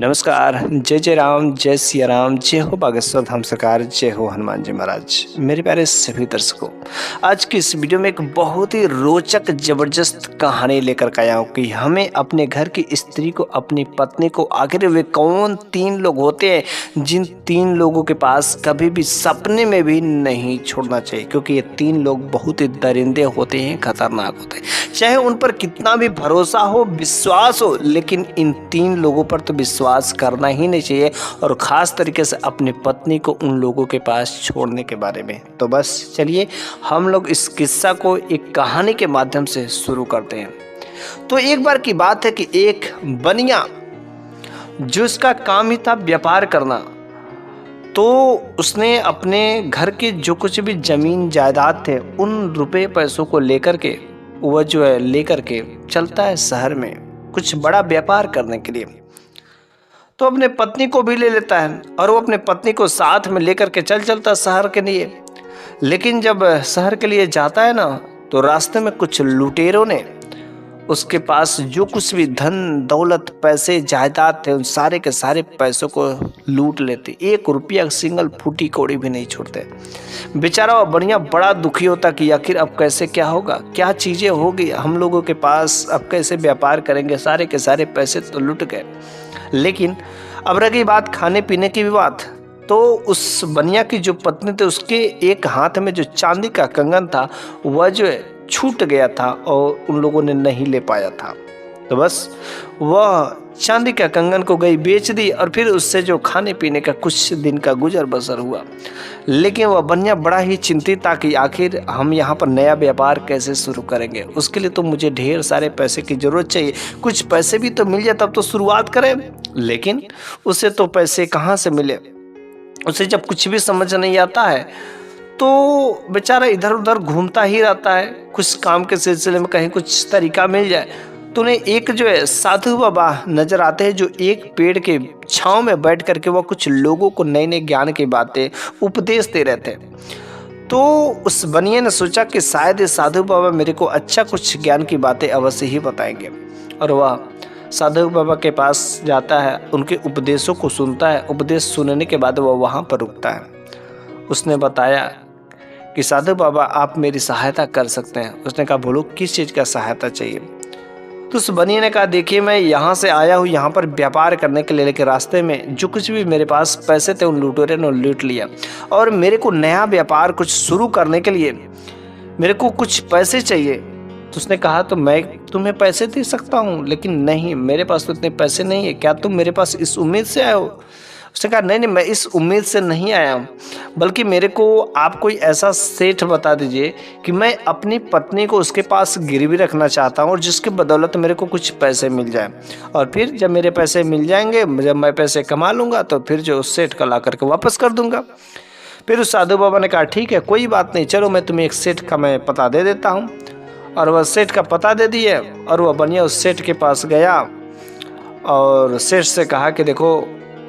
नमस्कार। जय जय राम, जय सिया राम, जय हो बागेश्वर धाम सरकार, जय हो हनुमान जी महाराज। मेरे प्यारे सभी दर्शकों, आज की इस वीडियो में एक बहुत ही रोचक जबरदस्त कहानी लेकर के आया हूँ कि हमें अपने घर की स्त्री को, अपनी पत्नी को, आखिर वे कौन तीन लोग होते हैं जिन तीन लोगों के पास कभी भी सपने में भी नहीं छोड़ना चाहिए, क्योंकि ये तीन लोग बहुत ही दरिंदे होते हैं, खतरनाक होते हैं। चाहे उन पर कितना भी भरोसा हो, विश्वास हो, लेकिन इन तीन लोगों पर तो विश्वास करना ही नहीं चाहिए, और ख़ास तरीके से अपनी पत्नी को उन लोगों के पास छोड़ने के बारे में। तो बस चलिए हम लोग इस किस्सा को एक कहानी के माध्यम से शुरू करते हैं। तो एक बार की बात है कि एक बनिया, जो इसका काम ही था व्यापार करना, तो उसने अपने घर के जो कुछ भी ज़मीन जायदाद थे उन रुपए पैसों को लेकर के वह जो है लेकर के चलता है शहर में कुछ बड़ा व्यापार करने के लिए। तो अपने पत्नी को भी ले लेता है और वो अपने पत्नी को साथ में लेकर के चलता शहर के लिए। लेकिन जब शहर के लिए जाता है ना, तो रास्ते में कुछ लुटेरों ने उसके पास जो कुछ भी धन दौलत पैसे जायदाद थे उन सारे के सारे पैसों को लूट लेते, 1 रुपया सिंगल फूटी कौड़ी भी नहीं छोड़ते। बेचारा वो बढ़िया बड़ा दुखी होता कि आखिर अब कैसे क्या होगा, क्या चीज़ें होगी हम लोगों के पास, अब कैसे व्यापार करेंगे, सारे के सारे पैसे तो लुट गए। लेकिन अब रही बात खाने पीने की भी बात, तो उस बनिया की जो पत्नी थी उसके एक हाथ में जो चांदी का कंगन था वह जो है छूट गया था और उन लोगों ने नहीं ले पाया था। तो बस वह चांदी का कंगन को गई बेच दी और फिर उससे जो खाने पीने का कुछ दिन का गुजर बसर हुआ। लेकिन वह बनिया बड़ा ही चिंतित था कि आखिर हम यहाँ पर नया व्यापार कैसे शुरू करेंगे, उसके लिए तो मुझे ढेर सारे पैसे की ज़रूरत चाहिए, कुछ पैसे भी तो मिल जाए तब तो शुरुआत करें। लेकिन उसे तो पैसे कहाँ से मिले, उसे जब कुछ भी समझ नहीं आता है तो बेचारा इधर उधर घूमता ही रहता है, कुछ काम के सिलसिले में कहीं कुछ तरीका मिल जाए। तो उन्हें एक जो है साधु बाबा नजर आते हैं, जो एक पेड़ के छांव में बैठ करके वह कुछ लोगों को नए नए ज्ञान की बातें उपदेश दे रहे थे। तो उस बनिए ने सोचा कि शायद ये साधु बाबा मेरे को अच्छा कुछ ज्ञान की बातें अवश्य ही बताएंगे, और वह साधु बाबा के पास जाता है, उनके उपदेशों को सुनता है। उपदेश सुनने के बाद वह वहाँ पर रुकता है। उसने बताया कि साधु बाबा आप मेरी सहायता कर सकते हैं। उसने कहा बोलो किस चीज़ का सहायता चाहिए। तो उस बनिए ने कहा देखिए मैं यहाँ से आया हूँ यहाँ पर व्यापार करने के लिए, लेकिन रास्ते में जो कुछ भी मेरे पास पैसे थे उन लुटेरों ने लूट लिया, और मेरे को नया व्यापार कुछ शुरू करने के लिए मेरे को कुछ पैसे चाहिए। तो उसने कहा तो मैं तुम्हें पैसे दे सकता हूँ, लेकिन नहीं मेरे पास तो इतने पैसे नहीं है, क्या तुम मेरे पास इस उम्मीद से आए हो। उसने कहा नहीं मैं इस उम्मीद से नहीं आया हूँ, बल्कि मेरे को आप कोई ऐसा सेठ बता दीजिए कि मैं अपनी पत्नी को उसके पास गिरवी रखना चाहता हूँ और जिसके बदौलत मेरे को कुछ पैसे मिल जाए, और फिर जब मेरे पैसे मिल जाएंगे, जब मैं पैसे कमा लूँगा तो फिर जो उस सेठ का ला करके वापस कर दूँगा। फिर उस साधु बाबा ने कहा ठीक है कोई बात नहीं, चलो मैं तुम्हें एक सेठ का मैं पता दे देता हूँ। और वह सेठ का पता दे दिए, और वह बनिया उस सेठ के पास गया और सेठ से कहा कि देखो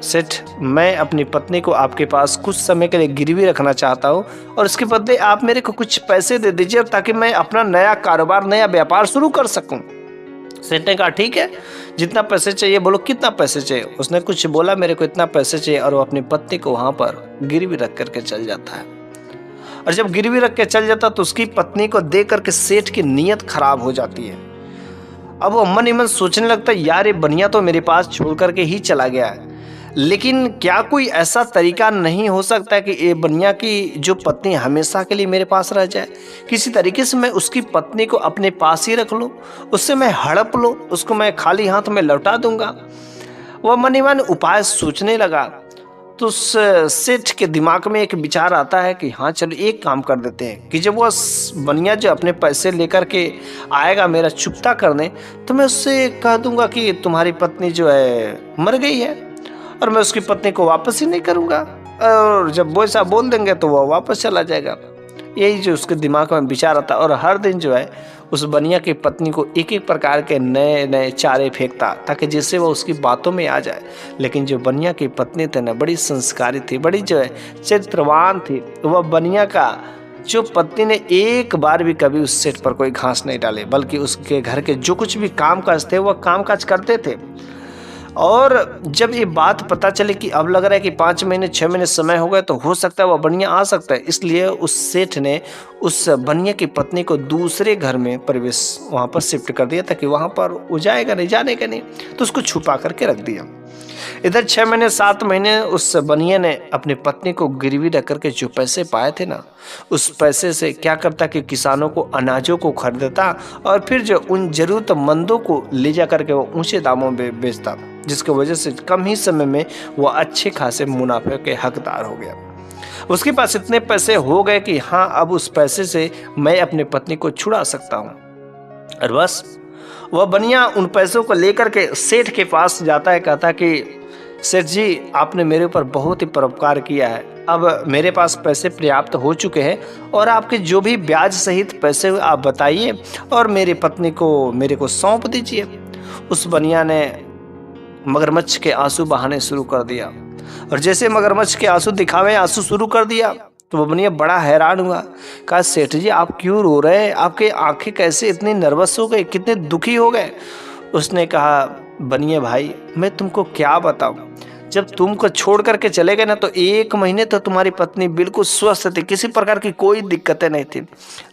सेठ, मैं अपनी पत्नी को आपके पास कुछ समय के लिए गिरवी रखना चाहता हूँ, और उसके बदले आप मेरे को कुछ पैसे दे दीजिए ताकि मैं अपना नया कारोबार, नया व्यापार शुरू कर सकूँ। सेठ ने कहा ठीक है, जितना पैसे चाहिए बोलो कितना पैसे चाहिए। उसने कुछ बोला मेरे को इतना पैसे चाहिए, और वो अपनी पत्नी को वहाँ पर गिरवी रख करके चल जाता है। और जब गिरवी रख के चल जाता तो उसकी पत्नी को देख करके सेठ की नीयत खराब हो जाती है। अब वो मन ही मन सोचने लगता है यार ये बनिया तो मेरे पास छोड़ करके ही चला गया है, लेकिन क्या कोई ऐसा तरीका नहीं हो सकता है कि ये बनिया की जो पत्नी हमेशा के लिए मेरे पास रह जाए, किसी तरीके से मैं उसकी पत्नी को अपने पास ही रख लूँ, उससे मैं हड़प लूँ, उसको मैं खाली हाथ में लौटा दूंगा। वह मन ही मन उपाय सोचने लगा। तो उस सेठ के दिमाग में एक विचार आता है कि हाँ चलो एक काम कर देते हैं कि जब वह बनिया जो अपने पैसे लेकर के आएगा मेरा चुकता करने, तो मैं उससे कह दूंगा कि तुम्हारी पत्नी जो है मर गई है, और मैं उसकी पत्नी को वापस ही नहीं करूँगा, और जब वो ऐसा बोल देंगे तो वह वापस चला जाएगा। यही जो उसके दिमाग में विचार आता, और हर दिन जो है उस बनिया की पत्नी को एक एक प्रकार के नए नए चारे फेंकता ताकि जिससे वो उसकी बातों में आ जाए। लेकिन जो बनिया की पत्नी थी ना, बड़ी संस्कारी थी, बड़ी जो है चरित्रवान थी। वह बनिया का जो पत्नी ने एक बार भी कभी उस सेठ पर कोई घास नहीं डाले, बल्कि उसके घर के जो कुछ भी काम काज थे वह काम काज करते थे। और जब ये बात पता चले कि अब लग रहा है कि 5 महीने 6 महीने समय हो गए तो हो सकता है वह बनिया आ सकता है, इसलिए उस सेठ ने उस बनिया की पत्नी को दूसरे घर में प्रवेश वहाँ पर शिफ्ट कर दिया, ताकि वहाँ पर वो जाएगा नहीं, जाने का नहीं, तो उसको छुपा करके रख दिया। इधर 6 महीने 7 महीने उस बनिया ने अपनी पत्नी को गिरवी रख करके जो पैसे पाए थे ना, उस पैसे से क्या करता कि किसानों को अनाजों को खरीदता और फिर जो उन जरूरतमंदों को ले जा करके वो ऊंचे दामों में बेचता, जिसकी वजह से कम ही समय में वो अच्छे खासे मुनाफे के हकदार हो गया। उसके पास इतने पैसे हो गए कि हाँ, अब उस पैसे से मैं अपनी पत्नी को छुड़ा सकता हूँ। और बस वह बनिया उन पैसों को लेकर के सेठ के पास जाता है, कहता कि सेठ जी, आपने मेरे ऊपर बहुत ही परोपकार किया है, अब मेरे पास पैसे पर्याप्त हो चुके हैं और आपके जो भी ब्याज सहित पैसे आप बताइए और मेरी पत्नी को मेरे को सौंप दीजिए। उस बनिया ने मगरमच्छ के आंसू बहाने शुरू कर दिया और जैसे मगरमच्छ के आंसू शुरू कर दिया तो वो बनिया बड़ा हैरान हुआ। कहा, सेठ जी आप क्यों रो रहे हैं, आपके आंखें कैसे इतनी नर्वस हो गई, कितने दुखी हो गए। उसने कहा, बनिया भाई मैं तुमको क्या बताऊं, जब तुमको छोड़ करके चले गए ना तो 1 महीने तो तुम्हारी पत्नी बिल्कुल स्वस्थ थी, किसी प्रकार की कोई दिक्कतें नहीं थी,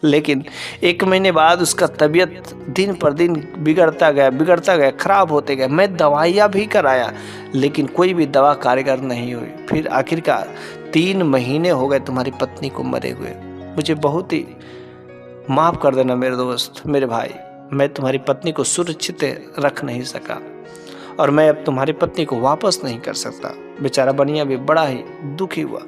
लेकिन 1 महीने बाद उसका तबीयत दिन पर दिन बिगड़ता गया, खराब होते गए। मैं दवाइयाँ भी कराया लेकिन कोई भी दवा कारगर नहीं हुई। फिर आखिरकार 3 महीने हो गए तुम्हारी पत्नी को मरे हुए। मुझे बहुत ही माफ़ कर देना मेरे दोस्त, मेरे भाई, मैं तुम्हारी पत्नी को सुरक्षित रख नहीं सका और मैं अब तुम्हारी पत्नी को वापस नहीं कर सकता। बेचारा बनिया भी बड़ा ही दुखी हुआ।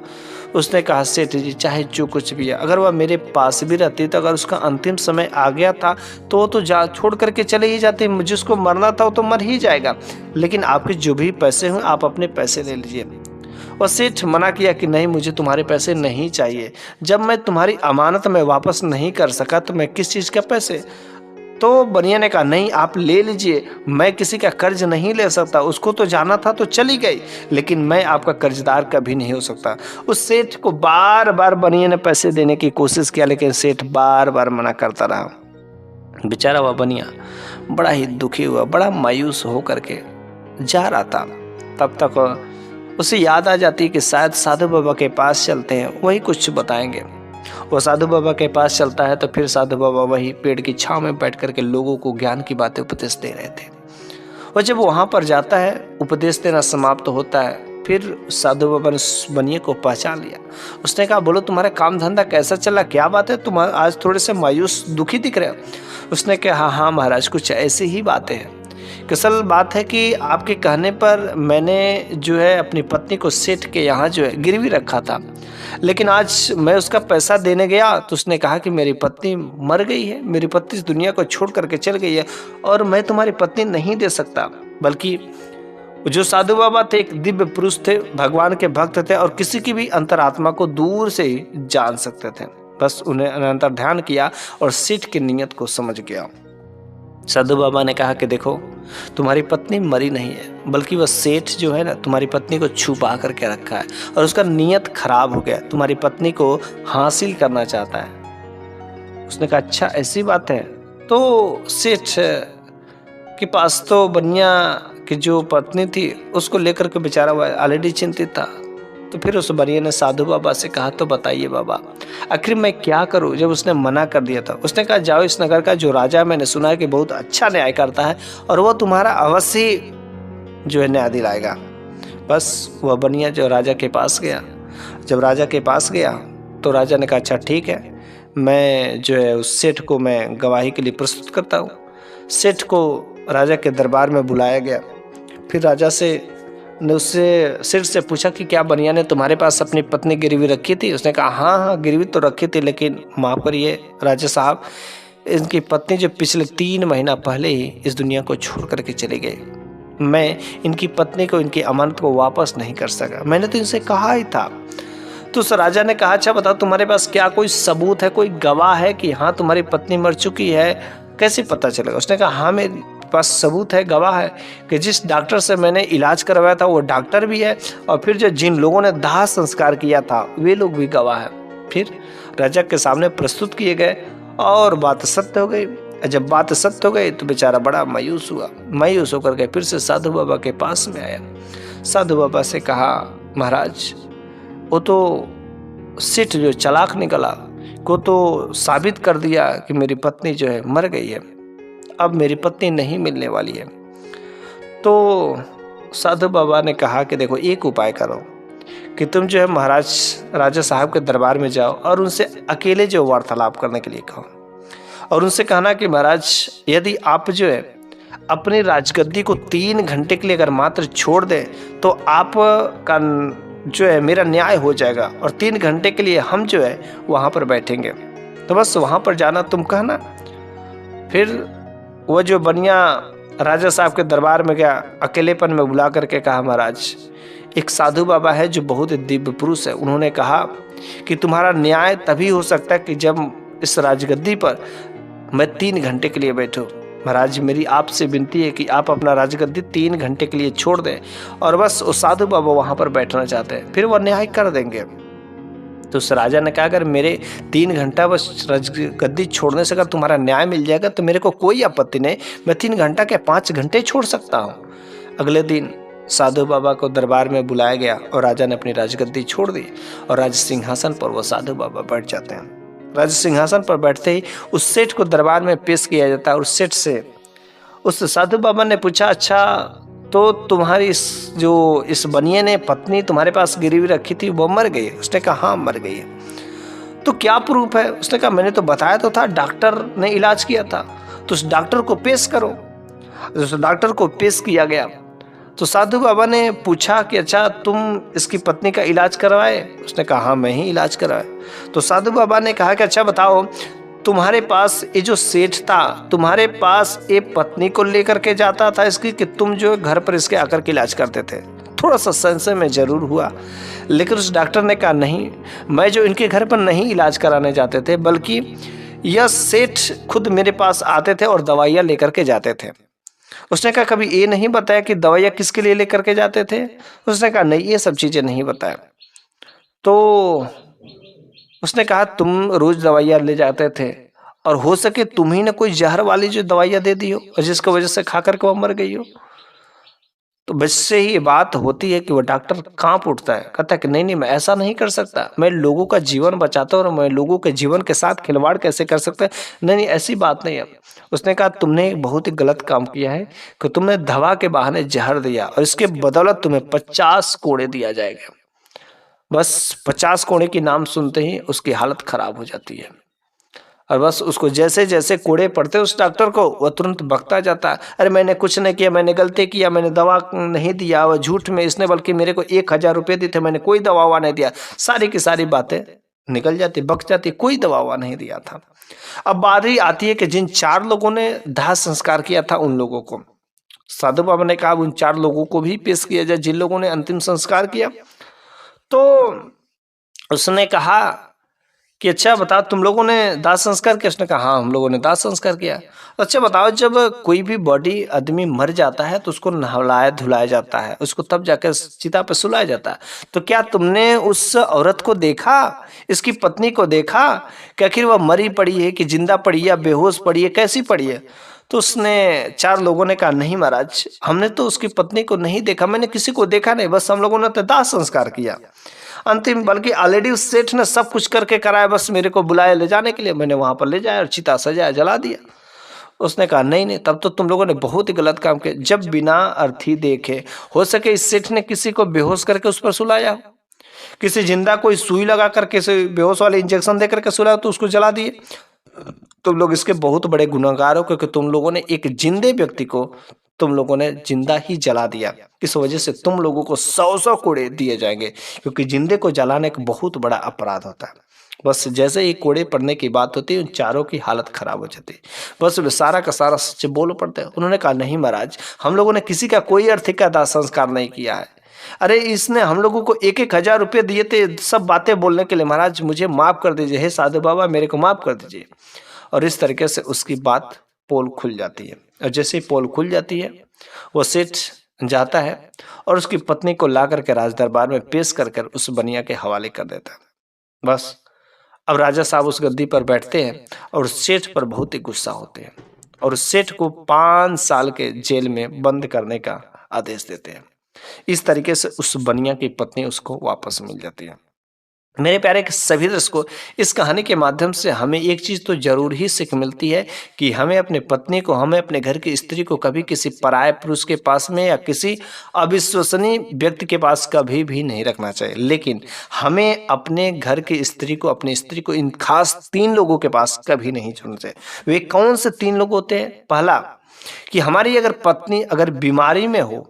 उसने कहा, सेठ जी चाहे जो कुछ भी है, अगर वह मेरे पास भी रहती तो अगर उसका अंतिम समय आ गया था तो वो तो जा छोड़ करके चले ही जाते, जिसको मरना था वो तो मर ही जाएगा, लेकिन आपके जो भी पैसे हों आप अपने पैसे ले लीजिए। और सेठ मना किया कि नहीं, मुझे तुम्हारे पैसे नहीं चाहिए, जब मैं तुम्हारी अमानत में वापस नहीं कर सका तो मैं किस चीज़ का पैसे। तो बनिया ने कहा, नहीं आप ले लीजिए, मैं किसी का कर्ज नहीं ले सकता, उसको तो जाना था तो चली गई, लेकिन मैं आपका कर्जदार कभी नहीं हो सकता। उस सेठ को बार बार बनिया ने पैसे देने की कोशिश किया, लेकिन सेठ बार बार मना करता रहा। बेचारा वह बनिया बड़ा ही दुखी हुआ, बड़ा मायूस हो करके जा रहा था। तब तक उसे याद आ जाती कि शायद साधु बाबा के पास चलते हैं, वही कुछ बताएंगे। वो साधु बाबा के पास चलता है तो फिर साधु बाबा वही पेड़ की छांव में बैठ करके लोगों को ज्ञान की बातें उपदेश दे रहे थे। और जब वहाँ पर जाता है, उपदेश देना समाप्त होता है, फिर साधु बाबा ने बनिए को पहचान लिया। उसने कहा, बोलो तुम्हारा काम धंधा कैसा चला, क्या बात है, तुम आज थोड़े से मायूस दुखी दिख रहे हो। उसने कहा, हाँ महाराज कुछ ऐसी ही बातें हैं। असल बात है कि आपके कहने पर मैंने जो है अपनी पत्नी को सेठ के यहाँ जो है गिरवी रखा था, लेकिन आज मैं उसका पैसा देने गया तो उसने कहा कि मेरी पत्नी मर गई है, मेरी पत्नी इस दुनिया को छोड़ करके चल गई है और मैं तुम्हारी पत्नी नहीं दे सकता। बल्कि जो साधु बाबा थे एक दिव्य पुरुष थे, भगवान के भक्त थे और किसी की भी अंतरात्मा को दूर से ही जान सकते थे। बस उन्हें अंतर ध्यान किया और सेठ की नीयत को समझ गया। साधु बाबा ने कहा कि देखो तुम्हारी पत्नी मरी नहीं है, बल्कि वह सेठ जो है ना तुम्हारी पत्नी को छुपा करके रखा है और उसका नीयत खराब हो गया, तुम्हारी पत्नी को हासिल करना चाहता है। उसने कहा, अच्छा ऐसी बात है। तो सेठ के पास तो बनिया की जो पत्नी थी उसको लेकर के बेचारा ऑलरेडी चिंतित था। तो फिर उस बनिया ने साधु बाबा से कहा, तो बताइए बाबा आखिर मैं क्या करूं, जब उसने मना कर दिया था। उसने कहा, जाओ इस नगर का जो राजा, मैंने सुना है कि बहुत अच्छा न्याय करता है और वो तुम्हारा अवश्य जो है न्याय दिलाएगा। बस वह बनिया जो राजा के पास गया। जब राजा के पास गया तो राजा ने कहा, अच्छा ठीक है, मैं जो है उस सेठ को मैं गवाही के लिए प्रस्तुत करता हूँ। सेठ को राजा के दरबार में बुलाया गया। फिर राजा ने उससे सेठ से पूछा कि क्या बनिया ने तुम्हारे पास अपनी पत्नी गिरवी रखी थी। उसने कहा, हाँ गिरवी तो रखी थी, लेकिन माफ़ करिए राजा साहब, इनकी पत्नी जो पिछले 3 महीना पहले ही इस दुनिया को छोड़ करके चली गई। मैं इनकी पत्नी को, इनकी अमानत को वापस नहीं कर सका, मैंने तो इनसे कहा ही था। तो उस राजा ने कहा, अच्छा बताओ तुम्हारे पास क्या कोई सबूत है, कोई गवाह है कि हाँ तुम्हारी पत्नी मर चुकी है, कैसे पता चलेगा। उसने कहा, हाँ मेरे पास सबूत है, गवाह है कि जिस डॉक्टर से मैंने इलाज करवाया था वो डॉक्टर भी है और फिर जो जिन लोगों ने दाह संस्कार किया था वे लोग भी गवाह है। फिर राजा के सामने प्रस्तुत किए गए और बात सत्य हो गई। जब बात सत्य हो गई तो बेचारा बड़ा मायूस हुआ। मायूस होकर के फिर से साधु बाबा के पास में आया। साधु बाबा से कहा, महाराज वो तो सेठ जो चालाक निकला को तो साबित कर दिया कि मेरी पत्नी जो है मर गई है, अब मेरी पत्नी नहीं मिलने वाली है। तो साधु बाबा ने कहा कि देखो एक उपाय करो कि तुम जो है महाराज राजा साहब के दरबार में जाओ और उनसे अकेले जो वार्तालाप करने के लिए कहो और उनसे कहना कि महाराज यदि आप जो है अपनी राजगद्दी को 3 घंटे के लिए अगर मात्र छोड़ दें तो आप का जो है मेरा न्याय हो जाएगा और 3 घंटे के लिए हम जो है वहाँ पर बैठेंगे। तो बस वहाँ पर जाना तुम कहना। फिर वो जो बनिया राजा साहब के दरबार में गया, अकेलेपन में बुला करके कहा, महाराज एक साधु बाबा है जो बहुत दिव्य पुरुष है, उन्होंने कहा कि तुम्हारा न्याय तभी हो सकता है कि जब इस राजगद्दी पर मैं 3 घंटे के लिए बैठूं। महाराज मेरी आपसे विनती है कि आप अपना राजगद्दी 3 घंटे के लिए छोड़ दें और बस वो साधु बाबा वहाँ पर बैठना चाहते हैं, फिर वो न्याय कर देंगे। तो उस राजा ने कहा अगर मेरे 3 घंटा बस राजगद्दी छोड़ने से अगर तुम्हारा न्याय मिल जाएगा तो मेरे को कोई आपत्ति नहीं, मैं 3 घंटा के 5 घंटे छोड़ सकता हूँ। अगले दिन साधु बाबा को दरबार में बुलाया गया और राजा ने अपनी राजगद्दी छोड़ दी और राज सिंहासन पर वो साधु बाबा बैठ जाते हैं। राज सिंहासन पर बैठते ही उस सेठ को दरबार में पेश किया जाता है और सेठ से उस साधु बाबा ने पूछा, अच्छा तो तुम्हारी इस बनिए ने पत्नी तुम्हारे पास गिरवी रखी थी वो मर गई? उसने कहा हाँ मर गई है। तो क्या प्रूफ है? उसने कहा मैंने तो बताया तो था, डॉक्टर ने इलाज किया था, तो उस डॉक्टर को पेश करो। उस डॉक्टर को पेश किया गया तो साधु बाबा ने पूछा कि अच्छा तुम इसकी पत्नी का इलाज करवाए? उसने कहा हाँ मैं ही इलाज करवाए। तो साधु बाबा ने कहा कि अच्छा बताओ तुम्हारे पास ये जो सेठ था तुम्हारे पास ये पत्नी को लेकर के जाता था इसकी कि तुम जो घर पर इसके आकर के इलाज करते थे? थोड़ा सा संशय में जरूर हुआ, लेकिन उस डॉक्टर ने कहा नहीं, मैं जो इनके घर पर नहीं इलाज कराने जाते थे बल्कि यह सेठ खुद मेरे पास आते थे और दवाइयाँ लेकर के जाते थे। उसने कहा कभी ये नहीं बताया कि दवाइयाँ किसके लिए लेकर के जाते थे? उसने कहा नहीं ये सब चीज़ें नहीं बताया। तो उसने कहा तुम रोज दवाइयाँ ले जाते थे और हो सके तुम ही ने कोई जहर वाली जो दवाइयाँ दे दी हो और जिसकी वजह से खा करके वो मर गई हो। तो बस से ही बात होती है कि वो डॉक्टर कांप उठता है, कहता है कि नहीं मैं ऐसा नहीं कर सकता, मैं लोगों का जीवन बचाता हूँ और मैं लोगों के जीवन के साथ खिलवाड़ कैसे कर सकता है? नहीं ऐसी बात नहीं है। उसने कहा तुमने एक बहुत ही गलत काम किया है कि तुमने दवा के बहाने जहर दिया और इसके बदौलत तुम्हें 50 कोड़े दिया जाएगा। बस 50 कोड़े की नाम सुनते ही उसकी हालत खराब हो जाती है और बस उसको जैसे जैसे कोड़े पड़ते उस डॉक्टर को वह तुरंत बकता जाता है, अरे मैंने कुछ नहीं किया, मैंने गलती किया, मैंने दवा नहीं दिया, वह झूठ में इसने बल्कि मेरे को 1000 रुपये दिए थे, मैंने कोई दवा ववा नहीं दिया। सारी की सारी बातें निकल जाती, बक जाती, कोई दवा ववा नहीं दिया था। अब बारी आती है कि जिन 4 लोगों ने दाह संस्कार किया था उन लोगों को साधु बाबा ने कहा उन 4 लोगों को भी पेश किया जाए जिन लोगों ने अंतिम संस्कार किया। तो उसने कहा कि अच्छा बताओ तुम लोगों ने दाह संस्कार किया? उसने कहा हाँ हम लोगों ने दाह संस्कार किया। अच्छा बताओ जब कोई भी बॉडी आदमी मर जाता है तो उसको नहलाया धुलाया जाता है, उसको तब जाकर चिता पर सुलाया जाता है, तो क्या तुमने उस औरत को देखा, इसकी पत्नी को देखा कि आखिर वह मरी पड़ी है कि जिंदा पड़ी है, बेहोश पड़ी है, कैसी पड़ी है? तो उसने 4 लोगों ने कहा नहीं महाराज हमने तो उसकी पत्नी को नहीं देखा, मैंने किसी को देखा नहीं, बस हम लोगों ने तो दाह संस्कार किया अंतिम, बल्कि ऑलरेडी उस सेठ ने सब कुछ करके कराया, बस मेरे को बुलाया ले जाने के लिए, मैंने वहां पर ले जाया और चिता सजाया जला दिया। उसने कहा नहीं तब तो तुम लोगों ने बहुत ही गलत काम किया, जब बिना अर्थी देखे हो सके इस सेठ ने किसी को बेहोश करके उस पर सुलाया, किसी जिंदा कोई सुई लगा करके बेहोश वाले इंजेक्शन दे करके सुलाया तो उसको जला दिए। तुम लोग इसके बहुत बड़े गुनहगार हो क्योंकि तुम लोगों ने एक जिंदे व्यक्ति को तुम लोगों ने जिंदा ही जला दिया। इस वजह से तुम लोगों को 100 कोड़े दिए जाएंगे क्योंकि जिंदे को जलाने एक बहुत बड़ा अपराध होता है। बस जैसे ही कोड़े पड़ने की बात होती है उन 4 की हालत खराब हो जाती है, बस सारा का सारा सच बोल पड़ते हैं। उन्होंने कहा नहीं महाराज हम लोगों ने किसी का कोई अर्थी का दाह संस्कार नहीं किया है, अरे इसने हम लोगों को 1000 रुपये दिए थे सब बातें बोलने के लिए, महाराज मुझे माफ कर दीजिए, हे साधु बाबा मेरे को माफ कर दीजिए। और इस तरीके से उसकी बात पोल खुल जाती है और जैसे ही पोल खुल जाती है वो सेठ जाता है और उसकी पत्नी को ला करके राज दरबार में पेश कर उस बनिया के हवाले कर देता है। बस अब राजा साहब उस गद्दी पर बैठते हैं और सेठ पर बहुत ही गुस्सा होते हैं। और सेठ को 5 साल के जेल में बंद करने का आदेश देते हैं। इस तरीके से उस बनिया की पत्नी उसको वापस मिल जाती है। मेरे प्यारे सभी दर्शकों, इस कहानी के माध्यम से हमें एक चीज़ तो ज़रूर ही सीख मिलती है कि हमें अपने पत्नी को, हमें अपने घर की स्त्री को कभी किसी पराये पुरुष के पास में या किसी अविश्वसनीय व्यक्ति के पास कभी भी नहीं रखना चाहिए। लेकिन हमें अपने घर की स्त्री को, अपनी स्त्री को इन खास 3 लोगों के पास कभी नहीं छोड़ना चाहिए। वे कौन से 3 लोग होते हैं? पहला, कि हमारी अगर पत्नी अगर बीमारी में हो,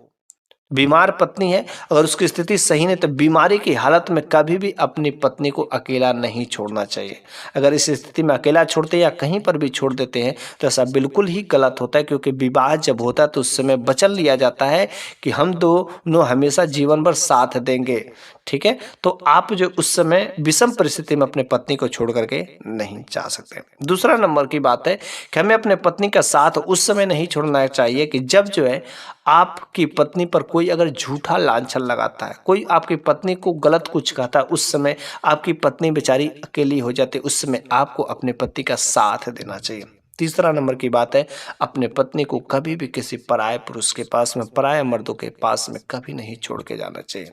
बीमार पत्नी है, अगर उसकी स्थिति सही नहीं, तो बीमारी की हालत में कभी भी अपनी पत्नी को अकेला नहीं छोड़ना चाहिए। अगर इस स्थिति में अकेला छोड़ते या कहीं पर भी छोड़ देते हैं तो ऐसा बिल्कुल ही गलत होता है, क्योंकि विवाह जब होता है तो उस समय वचन लिया जाता है कि हम दोनों हमेशा जीवन भर साथ देंगे। ठीक है, तो आप जो उस समय विषम परिस्थिति में अपने पत्नी को छोड़ करके नहीं जा सकते। दूसरा नंबर की बात है कि हमें अपने पत्नी का साथ उस समय नहीं छोड़ना चाहिए कि जब जो है आपकी पत्नी पर कोई अगर झूठा लांछन लगाता है, कोई आपकी पत्नी को गलत कुछ कहता है, उस समय आपकी पत्नी बेचारी अकेली हो जाती है, उस समय आपको अपने पति का साथ देना चाहिए। तीसरा नंबर की बात है, अपने पत्नी को कभी भी किसी पराये पुरुष के पास में, पराये मर्दों के पास में कभी नहीं छोड़ के जाना चाहिए।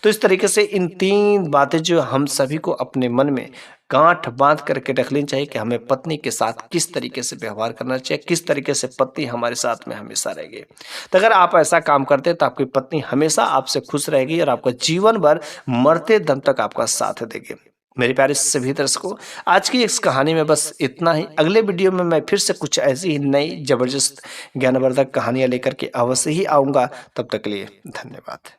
तो इस तरीके से इन 3 बातें जो हम सभी को अपने मन में गांठ बांध करके रख लेनी चाहिए कि हमें पत्नी के साथ किस तरीके से व्यवहार करना चाहिए, किस तरीके से पत्नी हमारे साथ में हमेशा रहेगी। तो अगर आप ऐसा काम करते हैं तो आपकी पत्नी हमेशा आपसे खुश रहेगी और आपका जीवन भर मरते दम तक आपका साथ देगी। मेरे प्यारे सभी दर्शकों, आज की इस कहानी में बस इतना ही। अगले वीडियो में मैं फिर से कुछ ऐसी ही नई जबरदस्त ज्ञानवर्धक कहानियां लेकर के अवश्य ही आऊँगा। तब तक के लिए धन्यवाद।